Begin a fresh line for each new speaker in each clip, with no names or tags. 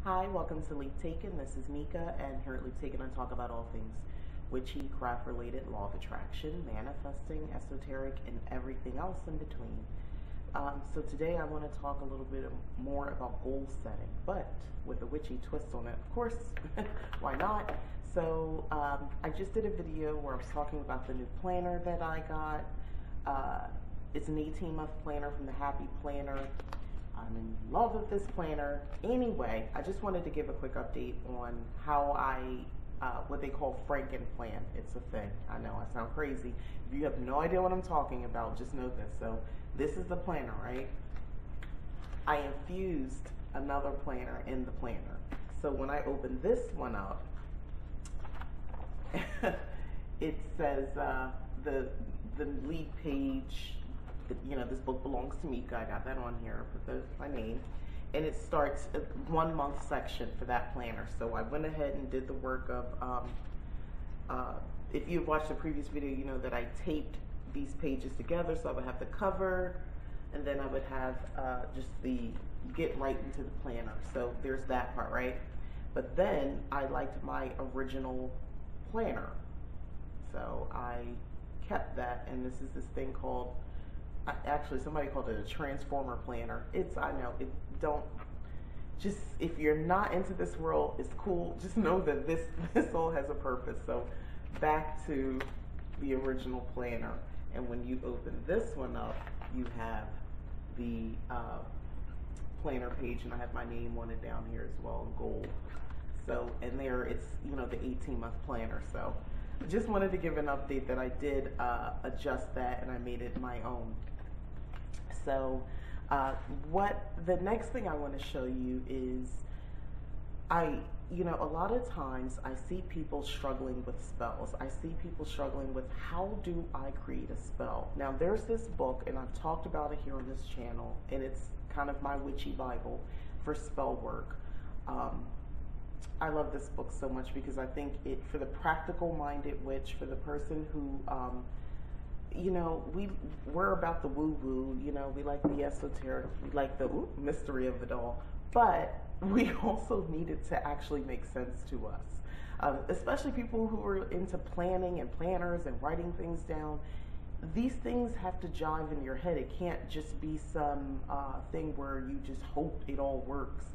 Hi, welcome to Leap Taken. This is Mika, and here at Leap Taken, I talk about all things witchy, craft related, law of attraction, manifesting, esoteric, and everything else in between. So today I want to talk a little bit more about goal setting, but with a witchy twist on it, of course. Why not? So I just did a video where I was talking about the new planner that I got. It's an 18-month planner from the Happy Planner. I'm in love with this planner. Anyway, I just wanted to give a quick update on how what they call Franken plan. It's a thing. I know I sound crazy. If you have no idea what I'm talking about, just know this. So this is the planner, right? I infused another planner in the planner. So when I open this one up, it says the lead page. This book belongs to Mika. I got that on here. I put my name. And it starts a 1 month section for that planner. So I went ahead and did the work of, if you've watched the previous video, you know that I taped these pages together. So I would have the cover, and then I would have just the get right into the planner. So there's that part, right? But then I liked my original planner. So I kept that, and this is this thing called, actually somebody called it a transformer planner. I know, if you're not into this world, it's cool. Just know that this all has a purpose. So back to the original planner. And when you open this one up, you have the planner page, and I have my name on it down here as well in gold. So, and there it's, the 18-month planner. So just wanted to give an update that I did adjust that, and I made it my own. So what the next thing I want to show you is, a lot of times I see people struggling with spells. I see people struggling with, how do I create a spell? Now there's this book, and I've talked about it here on this channel, and it's kind of my witchy Bible for spell work. I love this book so much because I think for the practical minded witch, for the person who we're about the woo-woo, we like the esoteric, we like the mystery of it all, but we also need it to actually make sense to us. Especially people who are into planning and planners and writing things down. These things have to jive in your head. It can't just be some thing where you just hope it all works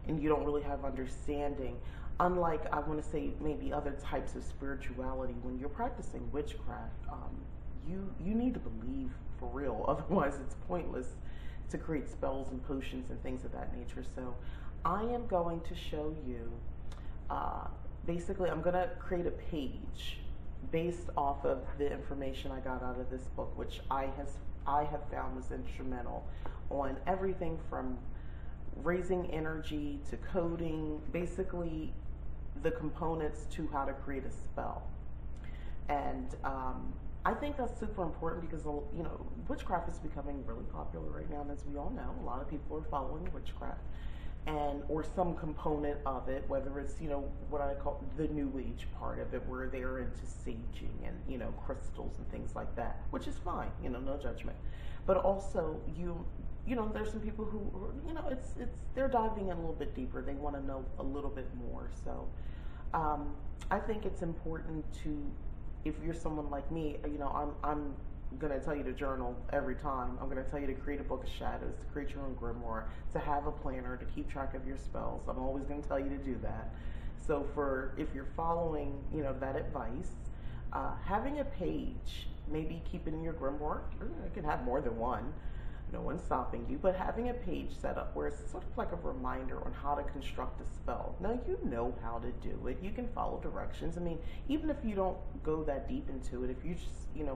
and you don't really have understanding. Unlike, I want to say, maybe other types of spirituality, when you're practicing witchcraft, you need to believe for real. Otherwise, it's pointless to create spells and potions and things of that nature. So I am going to show you, basically, I'm going to create a page based off of the information I got out of this book, which I have found was instrumental on everything from raising energy to coding, basically the components to how to create a spell. And I think that's super important because, witchcraft is becoming really popular right now, and as we all know, a lot of people are following witchcraft, or some component of it, whether it's, what I call the new age part of it, where they're into saging and, crystals and things like that, which is fine, no judgment. But also, there's some people who, they're diving in a little bit deeper. They want to know a little bit more. So I think it's important to, if you're someone like me, I'm going to tell you to journal every time. I'm going to tell you to create a book of shadows, to create your own grimoire, to have a planner, to keep track of your spells. I'm always going to tell you to do that. So if you're following, that advice, having a page, maybe keep it in your grimoire. You can have more than one. No one's stopping you, but having a page set up where it's sort of like a reminder on how to construct a spell. Now you know how to do it. You can follow directions. I mean, even if you don't go that deep into it, if you just,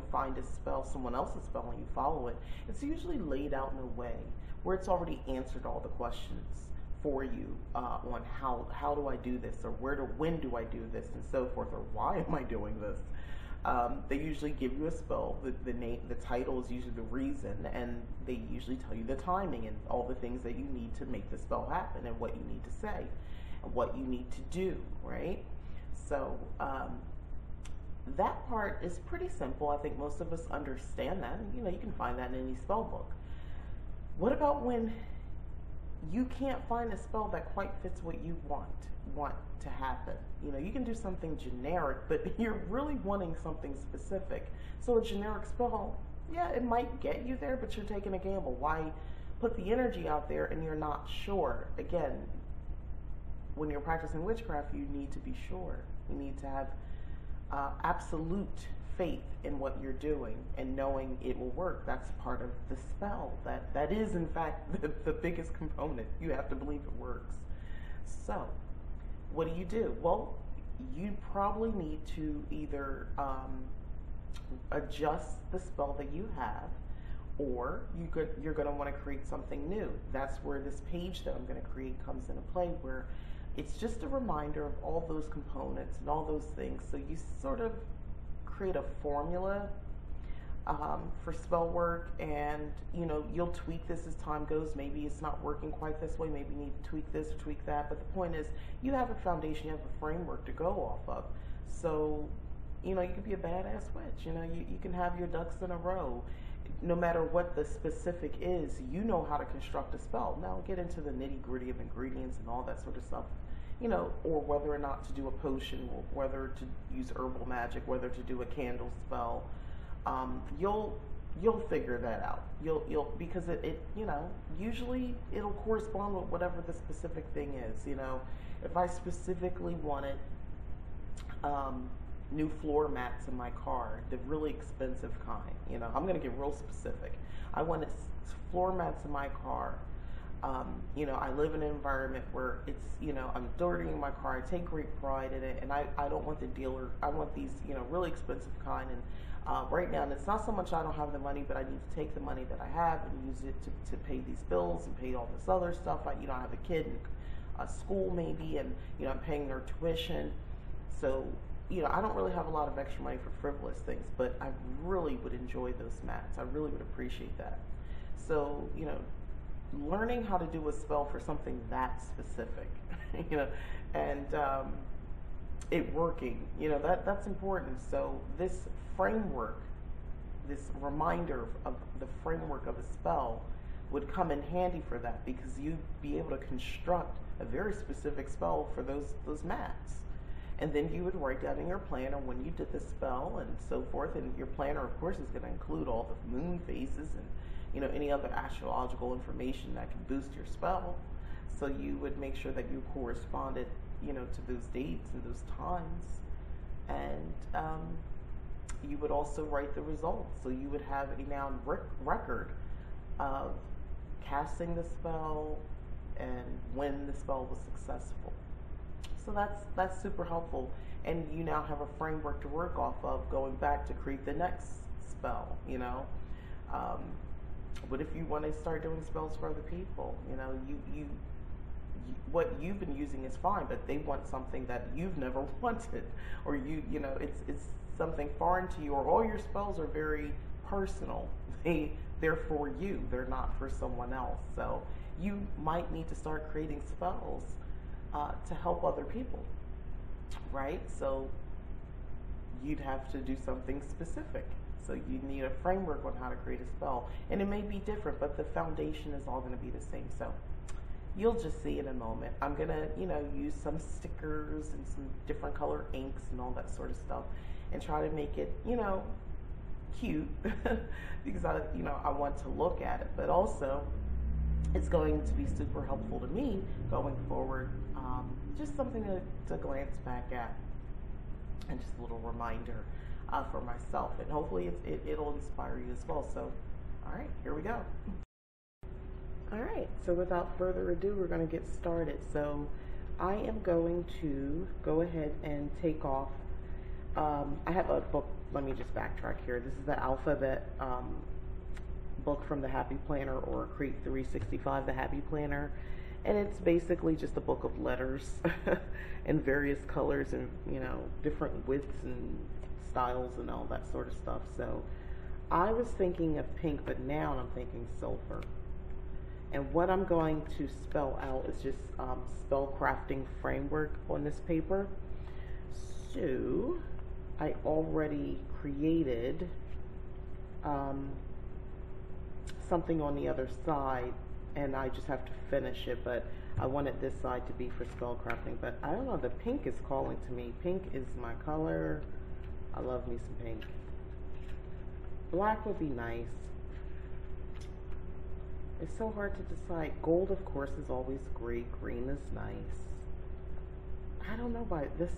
find a spell, someone else's spell, and you follow it, it's usually laid out in a way where it's already answered all the questions for you on how do I do this, or when do I do this, and so forth, or why am I doing this. They usually give you a spell, the name, the title is usually the reason, and they usually tell you the timing and all the things that you need to make the spell happen, and what you need to say, and what you need to do, right? So that part is pretty simple. I think most of us understand that, and you can find that in any spell book. What about when you can't find a spell that quite fits what you want to happen. You know, you can do something generic, but you're really wanting something specific. So a generic spell, yeah, it might get you there, but you're taking a gamble. Why put the energy out there and you're not sure? Again, when you're practicing witchcraft, you need to be sure. You need to have absolute faith in what you're doing and knowing it will work. That's part of the spell. That is, in fact, the biggest component. You have to believe it works. So, what do? Well, you probably need to either adjust the spell that you have, or you're going to want to create something new. That's where this page that I'm going to create comes into play, where it's just a reminder of all those components and all those things. So you sort of create a formula for spell work, and you know, you'll tweak this as time goes. Maybe it's not working quite this way. Maybe you need to tweak this or tweak that. But the point is, you have a foundation, you have a framework to go off of. So, you know, you can be a badass witch. You know, you can have your ducks in a row. No matter what the specific is, you know how to construct a spell. Now get into the nitty gritty of ingredients and all that sort of stuff, you know, or whether or not to do a potion, or whether to use herbal magic, whether to do a candle spell. You'll figure that out. You'll because it you know, usually it'll correspond with whatever the specific thing is. You know, if I specifically wanted new floor mats in my car, the really expensive kind. You know, I'm going to get real specific. I wanted floor mats in my car. You know, I live in an environment where it's, you know, I'm dirtying my car. I take great pride in it, and I don't want the dealer. I want these, you know, really expensive kind. And right now, and it's not so much I don't have the money, but I need to take the money that I have and use it to pay these bills and pay all this other stuff. You know, I have a kid in school maybe, and you know, I'm paying their tuition. So, you know, I don't really have a lot of extra money for frivolous things, but I really would enjoy those mats. I really would appreciate that. So, you know, learning how to do a spell for something that specific, you know, and it working, you know, that's important. So this framework, this reminder of the framework of a spell would come in handy for that, because you'd be able to construct a very specific spell for those mats. And then you would write down in your planner when you did the spell and so forth. And your planner, of course, is going to include all the moon phases and, you know, any other astrological information that can boost your spell. So you would make sure that you corresponded, you know, to those dates and those times. And you would also write the results. So you would have a now record of casting the spell and when the spell was successful. So that's super helpful, and you now have a framework to work off of going back to create the next spell. You know, what if you want to start doing spells for other people? You know, you what you've been using is fine, but they want something that you've never wanted, or you know, it's something foreign to you, or all your spells are very personal. They're for you. They're not for someone else. So you might need to start creating spells to help other people, right? So you'd have to do something specific. So you need a framework on how to create a spell. And it may be different, but the foundation is all going to be the same. So you'll just see in a moment. I'm going to, you know, use some stickers and some different color inks and all that sort of stuff and try to make it, you know, cute because I want to look at it, but also it's going to be super helpful to me going forward. Just something to glance back at, and just a little reminder for myself, and hopefully it'll inspire you as well. So, all right, here we go. All right, so without further ado, we're going to get started. So I am going to go ahead and take off. I have a book. Let me just backtrack here. This is the alphabet book from the Happy Planner, or Create 365, the Happy Planner. And it's basically just a book of letters in various colors and, you know, different widths and styles and all that sort of stuff. So I was thinking of pink, but now I'm thinking silver. And what I'm going to spell out is just SpellCrafting framework on this paper. So I already created something on the other side and I just have to finish it, but I wanted this side to be for SpellCrafting. But I don't know, the pink is calling to me. Pink is my color. I love me some pink. Black would be nice. It's so hard to decide. Gold, of course, is always great. Green is nice. I don't know why this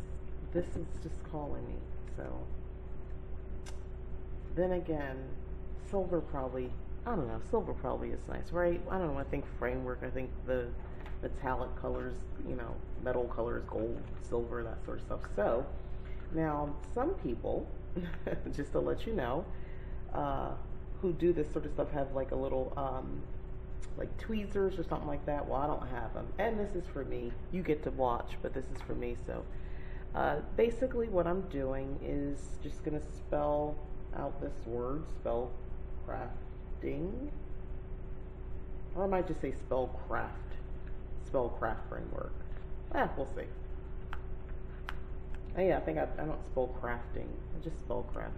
is just calling me. So then again, silver probably, I don't know, silver probably is nice, right? I don't know, I think framework, I think the metallic colors, you know, metal colors, gold, silver, that sort of stuff. So now some people, just to let you know, who do this sort of stuff have like a little like tweezers or something like that. Well, I don't have them, and this is for me. You get to watch, but this is for me. So basically what I'm doing is just gonna spell out this word, SpellCrafting, or I might just say SpellCraft framework. We'll see. Oh yeah, I think I don't spell crafting, I just spell craft.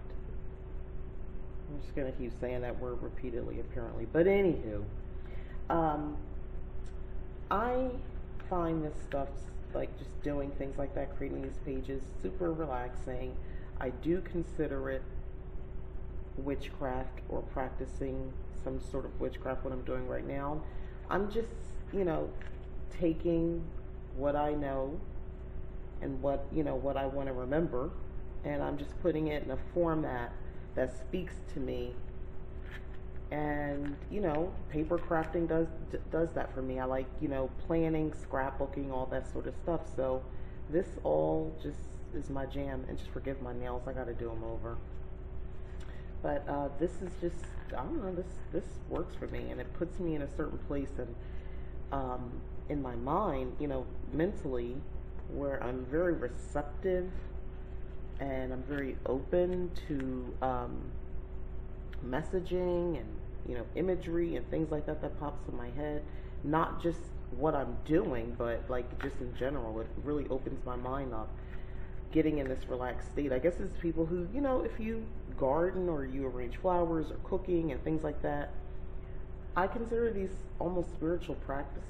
I'm just gonna keep saying that word repeatedly apparently, but anywho, I find this stuff, like just doing things like that, creating these pages, super relaxing. I do consider it witchcraft or practicing some sort of witchcraft, what I'm doing right now. I'm just, you know, taking what I know and what, you know, what I want to remember, and I'm just putting it in a format that speaks to me. And you know, paper crafting does that for me. I like, you know, planning, scrapbooking, all that sort of stuff. So this all just is my jam. And just forgive my nails, I gotta do them over. But this is just, I don't know, this works for me, and it puts me in a certain place and in my mind, you know, mentally, where I'm very receptive and I'm very open to messaging and, you know, imagery and things like that that pops in my head. Not just what I'm doing, but like just in general. It really opens my mind up, getting in this relaxed state. I guess it's people who, you know, if you garden or you arrange flowers or cooking and things like that, I consider these almost spiritual practices.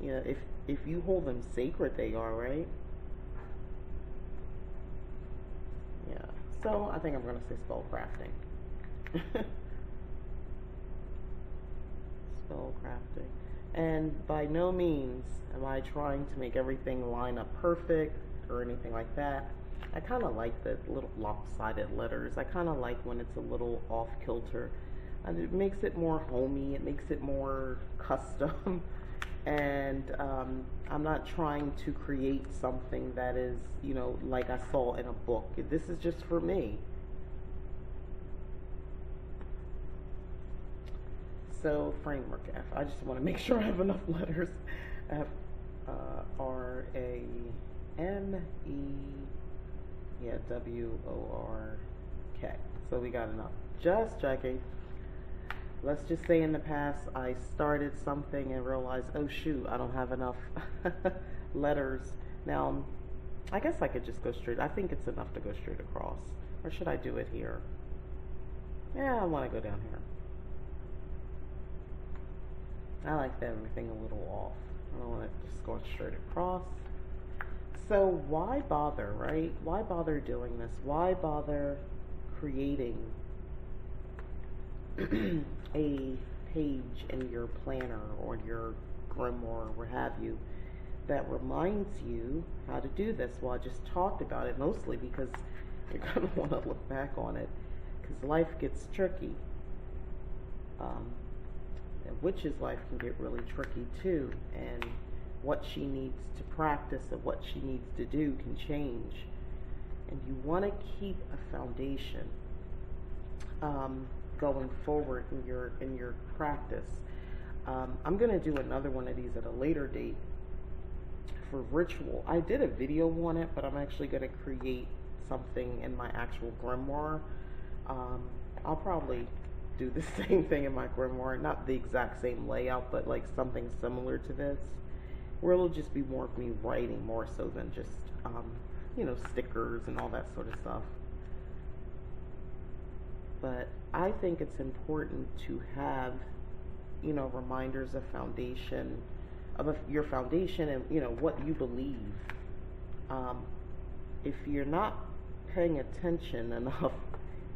You know, if you hold them sacred, they are, right? Yeah. So I think I'm going to say SpellCrafting. SpellCrafting. And by no means am I trying to make everything line up perfect or anything like that. I kind of like the little lopsided letters. I kind of like when it's a little off kilter. And it makes it more homey. It makes it more custom. And I'm not trying to create something that is, you know, like I saw in a book. This is just for me. So framework F. I just want to make sure I have enough letters. F R A M E, yeah, W O R K. So we got enough. Just checking. Let's just say in the past I started something and realized, oh shoot, I don't have enough letters. Now, I guess I could just go straight. I think it's enough to go straight across. Or should I do it here? Yeah, I want to go down here. I like that everything a little off. I don't want it just going straight across. So why bother, right? Why bother doing this? Why bother creating a page in your planner or your grimoire or what have you that reminds you how to do this? Well, I just talked about it mostly because you're going to want to look back on it, because life gets tricky. A witch's life can get really tricky too, and what she needs to practice and what she needs to do can change, and you want to keep a foundation going forward in your practice. I'm going to do another one of these at a later date for ritual. I did a video on it, but I'm actually going to create something in my actual grimoire. I'll probably do the same thing in my grimoire, not the exact same layout, but like something similar to this, where it'll just be more of me writing more so than just you know, stickers and all that sort of stuff. But I think it's important to have, you know, reminders of foundation, your foundation, and you know what you believe. Um, if you're not paying attention enough,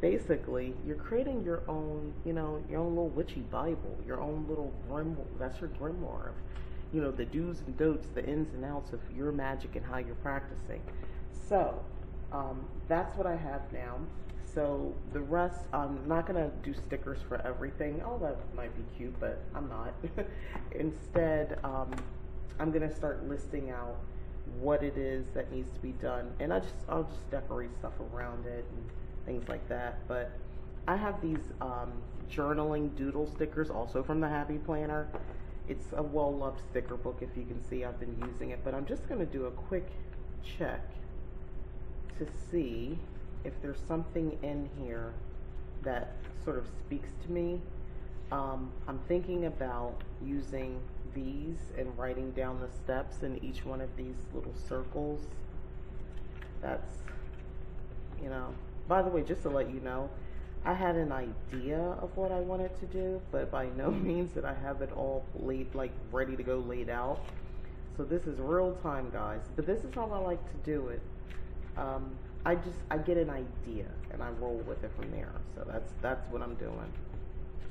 basically you're creating your own, you know, your own little witchy Bible, your own little grimoire. That's your grimoire of, you know, the do's and don'ts, the ins and outs of your magic and how you're practicing. So that's what I have now. So the rest, I'm not gonna do stickers for everything. Oh, that might be cute, but I'm not. Instead, I'm gonna start listing out what it is that needs to be done, and I'll just decorate stuff around it and things like that. But I have these journaling doodle stickers also from the Happy Planner. It's a well-loved sticker book. If you can see, I've been using it, but I'm just gonna do a quick check to see if there's something in here that sort of speaks to me. I'm thinking about using these and writing down the steps in each one of these little circles. That's, you know, by the way, just to let you know, I had an idea of what I wanted to do, but by no means did I have it all laid, like ready to go laid out. So this is real time, guys, but this is how I like to do it. I get an idea and I roll with it from there. So that's what I'm doing.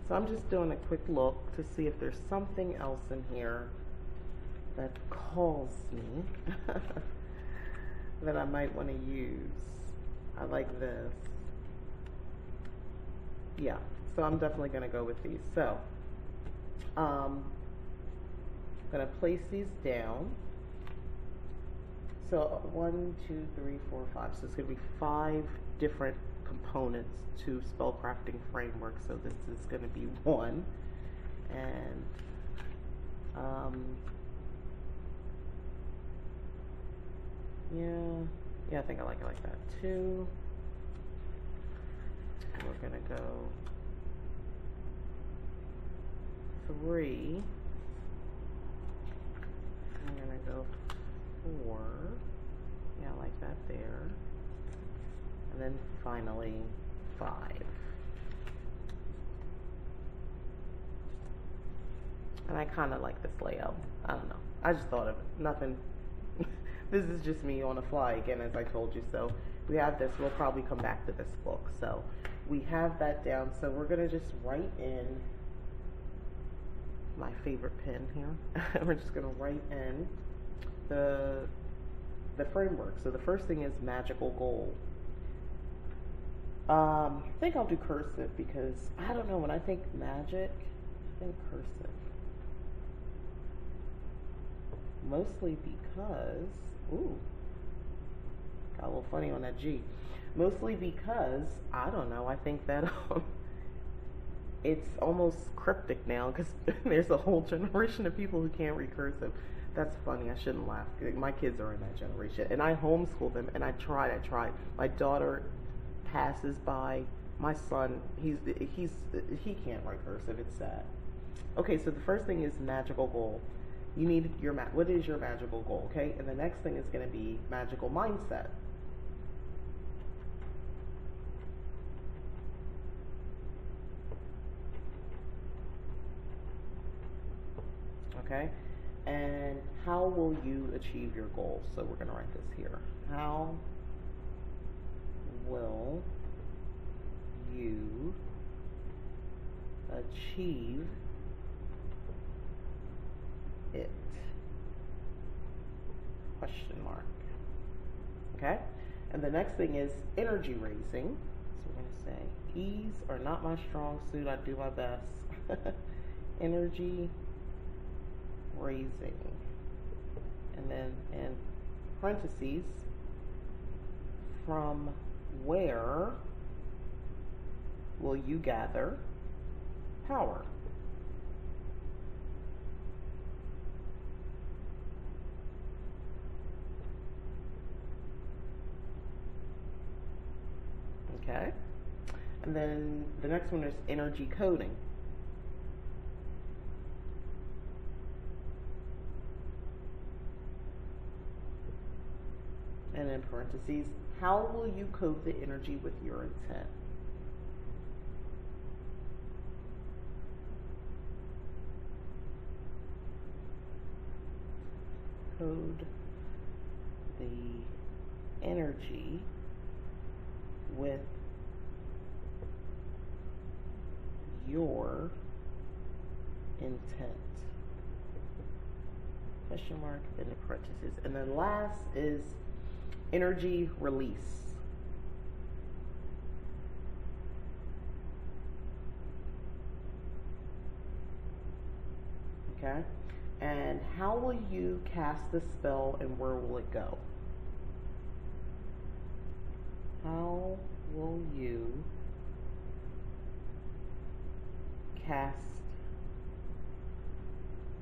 So I'm just doing a quick look to see if there's something else in here that calls me that I might want to use. I like this. Yeah, so I'm definitely going to go with these. So I'm going to place these down. So 1, 2, 3, 4, 5. So it's going to be 5 different components to SpellCrafting framework. So this is going to be 1, and yeah, I think I like it like that. 2. And we're going to go 3. I'm going to go 4. Yeah, I like that there. And then finally 5. And I kind of like this layout. I don't know. I just thought of it. Nothing. This is just me on the fly again, as I told you. So we have this. We'll probably come back to this book. So we have that down. So we're going to just write in my favorite pen here. We're just going to write in the framework. So the first thing is magical goal. I think I'll do cursive because I don't know, when I think magic, I think cursive. Mostly because, ooh, got a little funny on that G. Mostly because, I don't know, I think that it's almost cryptic now because there's a whole generation of people who can't read cursive. That's funny. I shouldn't laugh. My kids are in that generation, and I homeschool them, and I tried. My daughter passes by. My son, he can't write cursive. It's sad. Okay, so the first thing is magical goal. You need your what is your magical goal? Okay, and the next thing is going to be magical mindset. Okay. And how will you achieve your goals? So we're going to write this here. How will you achieve it? Question mark. Okay? And the next thing is energy raising. So we're going to say, ease are not my strong suit. I do my best. Energy raising, and then in parentheses, from where will you gather power? Okay, and then the next one is energy coding. And in parentheses, how will you code the energy with your intent? encode the energy with your intent. Question mark, then the parentheses. And then last is energy release. Okay? And how will you cast the spell and where will it go? How will you cast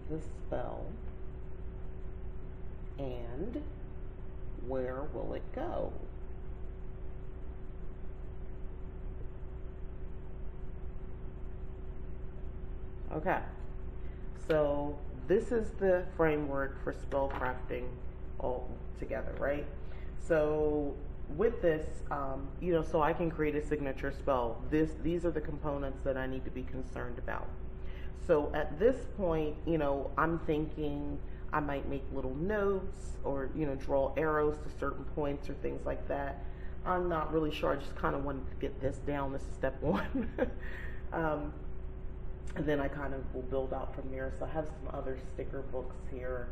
the spell and where will it go? Okay, so this is the framework for spell crafting all together, right? So with this, so I can create a signature spell. These are the components that I need to be concerned about. So at this point, I'm thinking I might make little notes or, draw arrows to certain points or things like that. I'm not really sure. I just kind of wanted to get this down. This is step one. And then I kind of will build out from there. So I have some other sticker books here.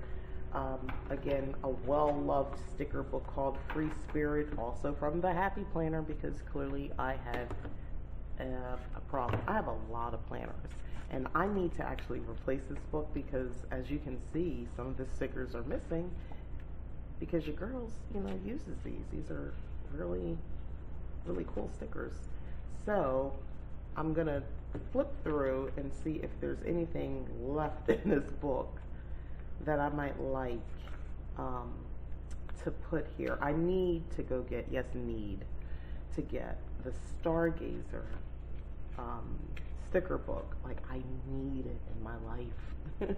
Again, a well-loved sticker book called Free Spirit, also from the Happy Planner, because clearly I have a problem. I have a lot of planners, and I need to actually replace this book because, as you can see, some of the stickers are missing because your girls, uses these. These are really, really cool stickers. So I'm going to flip through and see if there's anything left in this book that I might like to put here. I need to go get, need to get the Stargazer sticker book. Like, I need it in my life.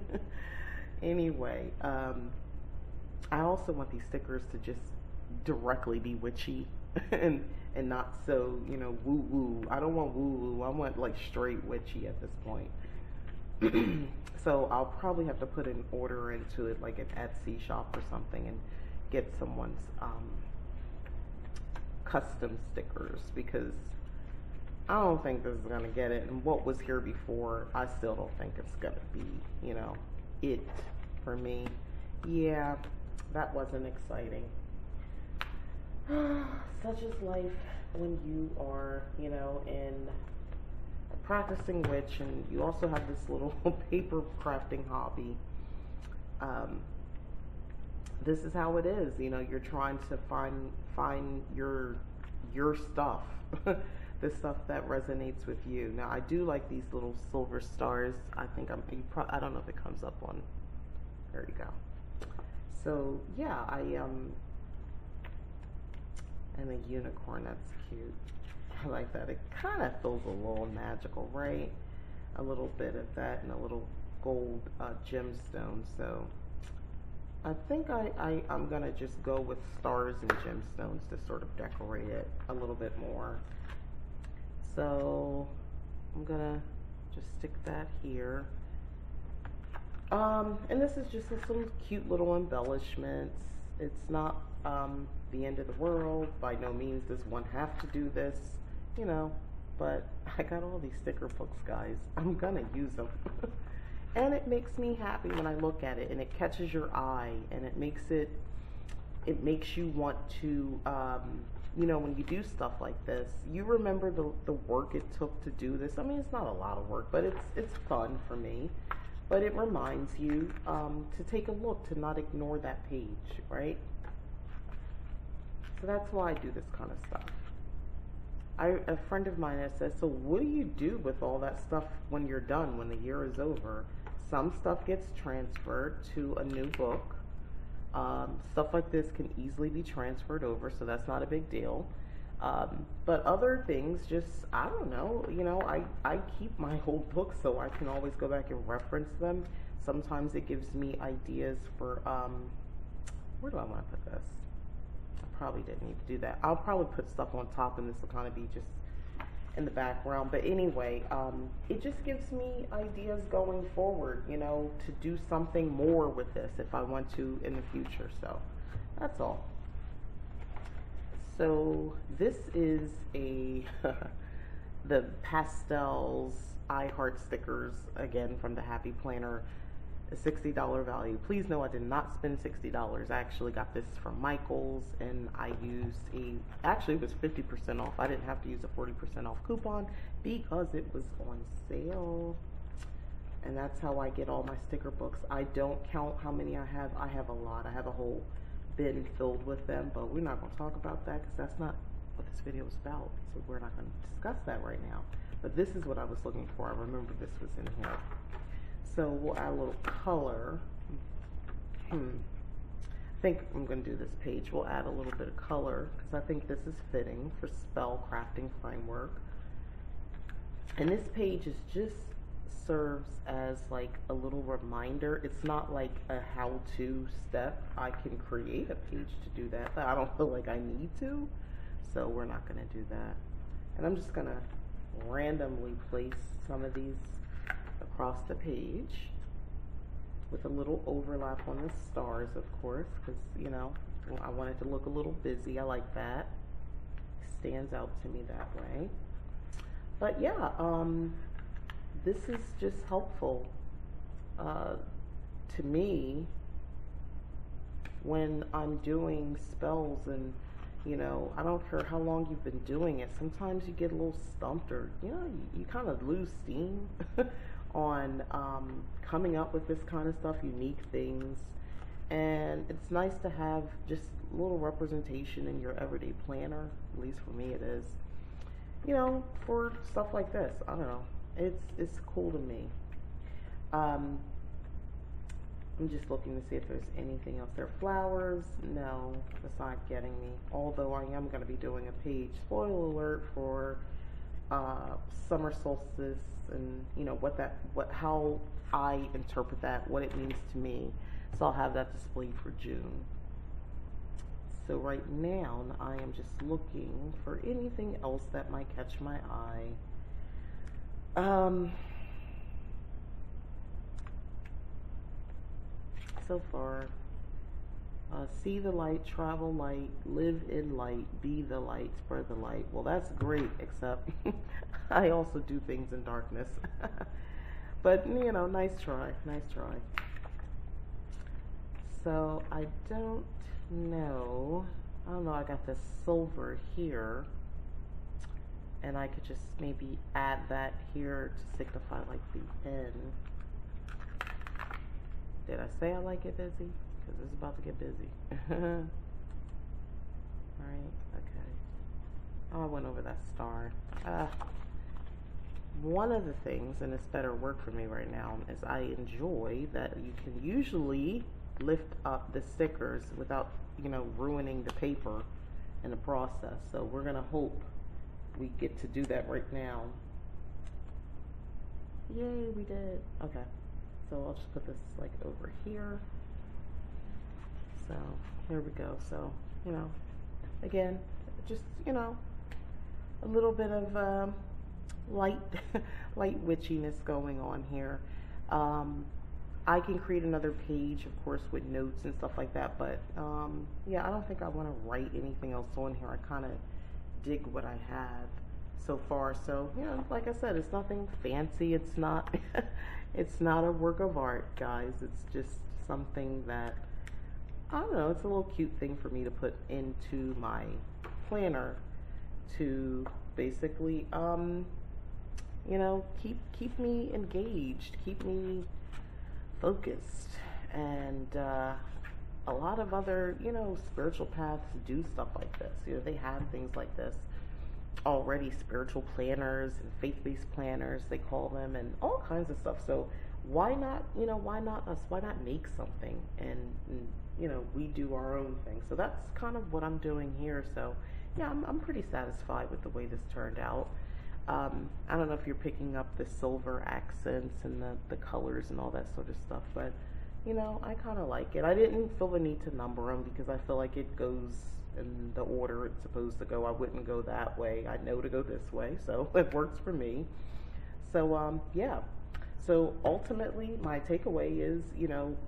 Anyway, I also want these stickers to just directly be witchy and not so, woo-woo. I don't want woo-woo. I want, like, straight witchy at this point. So I'll probably have to put an order into it, like an Etsy shop or something, and get someone's custom stickers, because I don't think this is going to get it. And what was here before, I still don't think it's going to be, it for me. Yeah, that wasn't exciting. Such is life when you are, in practicing witch, and you also have this little paper crafting hobby. This is how it is. You're trying to find your stuff, the stuff that resonates with you. Now, I do like these little silver stars. I think I don't know if it comes up on. There you go. So yeah, and a unicorn. That's cute. I like that. It kind of feels a little magical, right? A little bit of that and a little gold gemstone. So I think I'm going to just go with stars and gemstones to sort of decorate it a little bit more. So I'm going to just stick that here. And this is just some cute little embellishments. It's not the end of the world. By no means does one have to do this. But I got all these sticker books, guys. I'm gonna use them. And it makes me happy when I look at it, and it catches your eye, and it makes you want to, when you do stuff like this, you remember the work it took to do this. I mean, it's not a lot of work, but it's fun for me. But it reminds you to take a look, to not ignore that page, right? So that's why I do this kind of stuff. A friend of mine has said, so what do you do with all that stuff when you're done, when the year is over? Some stuff gets transferred to a new book. Stuff like this can easily be transferred over, so that's not a big deal. But other things, just, I don't know, I keep my whole book so I can always go back and reference them. Sometimes it gives me ideas for, where do I want to put this? Probably didn't need to do that. I'll probably put stuff on top, and this will kind of be just in the background. But anyway, it just gives me ideas going forward, you know, to do something more with this if I want to in the future. So that's all. So this is a the pastels I Heart stickers, again from the Happy Planner, a $60 value. Please know I did not spend $60. I actually got this from Michael's, and I used actually it was 50% off. I didn't have to use a 40% off coupon because it was on sale. And that's how I get all my sticker books. I don't count how many I have. I have a lot. I have a whole bin filled with them, but we're not going to talk about that because that's not what this video is about. So we're not going to discuss that right now. But this is what I was looking for. I remember this was in here. So we'll add a little color. I think I'm going to do this page. We'll add a little bit of color because I think this is fitting for SpellCrafting framework. And this page is just serves as like a little reminder. It's not like a how-to step. I can create a page to do that, but I don't feel like I need to. So we're not going to do that. And I'm just going to randomly place some of these across the page with a little overlap on the stars, of course, because, you know, I want it to look a little busy. I like that. It stands out to me that way. But yeah, this is just helpful to me when I'm doing spells. And you know, I don't care how long you've been doing it, sometimes you get a little stumped, or you know, you kind of lose steam on coming up with this kind of stuff, unique things. And it's nice to have just a little representation in your everyday planner. At least for me it is, you know, for stuff like this. I don't know, it's cool to me. I'm just looking to see if there's anything else there. Flowers, no, that's not getting me. Although I am going to be doing a page, spoiler alert, for summer solstice, and you know how I interpret that, what it means to me. So I'll have that displayed for June. So right now I am just looking for anything else that might catch my eye. So far, see the light, travel light, live in light, be the light, spread the light. Well, that's great, except I also do things in darkness. But, you know, nice try, nice try. So, I don't know, I got this silver here, and I could just maybe add that here to signify like the end. Did I say I like it busy? Because it's about to get busy. Alright, okay. Oh, I went over that star. One of the things, and it's better work for me right now, is I enjoy that you can usually lift up the stickers without, you know, ruining the paper in the process. So we're going to hope we get to do that right now. Yay, we did. Okay. So I'll just put this like over here. So here we go. So, you know, again, just, you know, a little bit of light witchiness going on here. I can create another page, of course, with notes and stuff like that. But yeah, I don't think I want to write anything else on here. I kind of dig what I have so far. So, you know, like I said, it's nothing fancy. It's not it's not a work of art, guys. It's just something that, I don't know, it's a little cute thing for me to put into my planner to basically, you know, keep me engaged, keep me focused. And a lot of other, you know, spiritual paths do stuff like this. You know, they have things like this already, spiritual planners and faith-based planners, they call them, and all kinds of stuff. So why not, you know, why not us? Why not make something and you know, we do our own thing? So that's kind of what I'm doing here. So yeah, I'm pretty satisfied with the way this turned out. I don't know if you're picking up the silver accents and the colors and all that sort of stuff, but you know, I kind of like it. I didn't feel the need to number them because I feel like it goes in the order it's supposed to go. I wouldn't go that way. I know to go this way, so it works for me. So yeah. So ultimately, my takeaway is,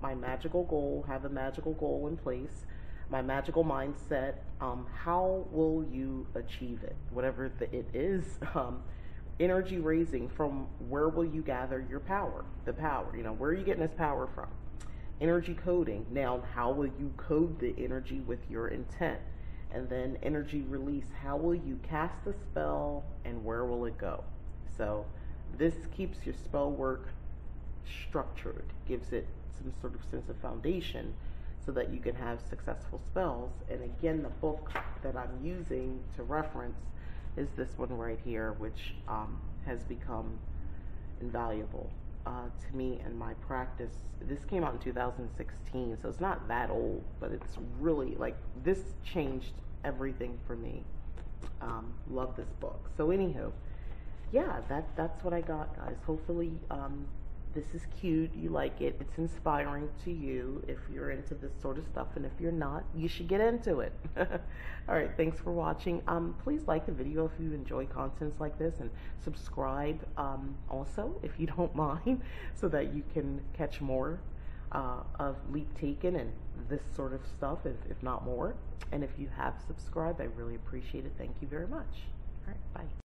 my magical goal, have a magical goal in place, my magical mindset. How will you achieve it? Whatever it is, energy raising, from where will you gather your power? The power, where are you getting this power from? Energy coding. Now, how will you code the energy with your intent? And then energy release. How will you cast the spell and where will it go? So this keeps your spell work structured, gives it some sort of sense of foundation so that you can have successful spells. And again, the book that I'm using to reference is this one right here, which has become invaluable to me and my practice. This came out in 2016, so it's not that old, but it's really, like, this changed everything for me. Love this book. So anywho, yeah, that's what I got, guys. Hopefully this is cute, you like it, it's inspiring to you if you're into this sort of stuff, and if you're not, you should get into it. Alright, thanks for watching. Please like the video if you enjoy contents like this, and subscribe also if you don't mind, so that you can catch more of Leap Taken and this sort of stuff, if not more. And if you have subscribed, I really appreciate it. Thank you very much. Alright, bye.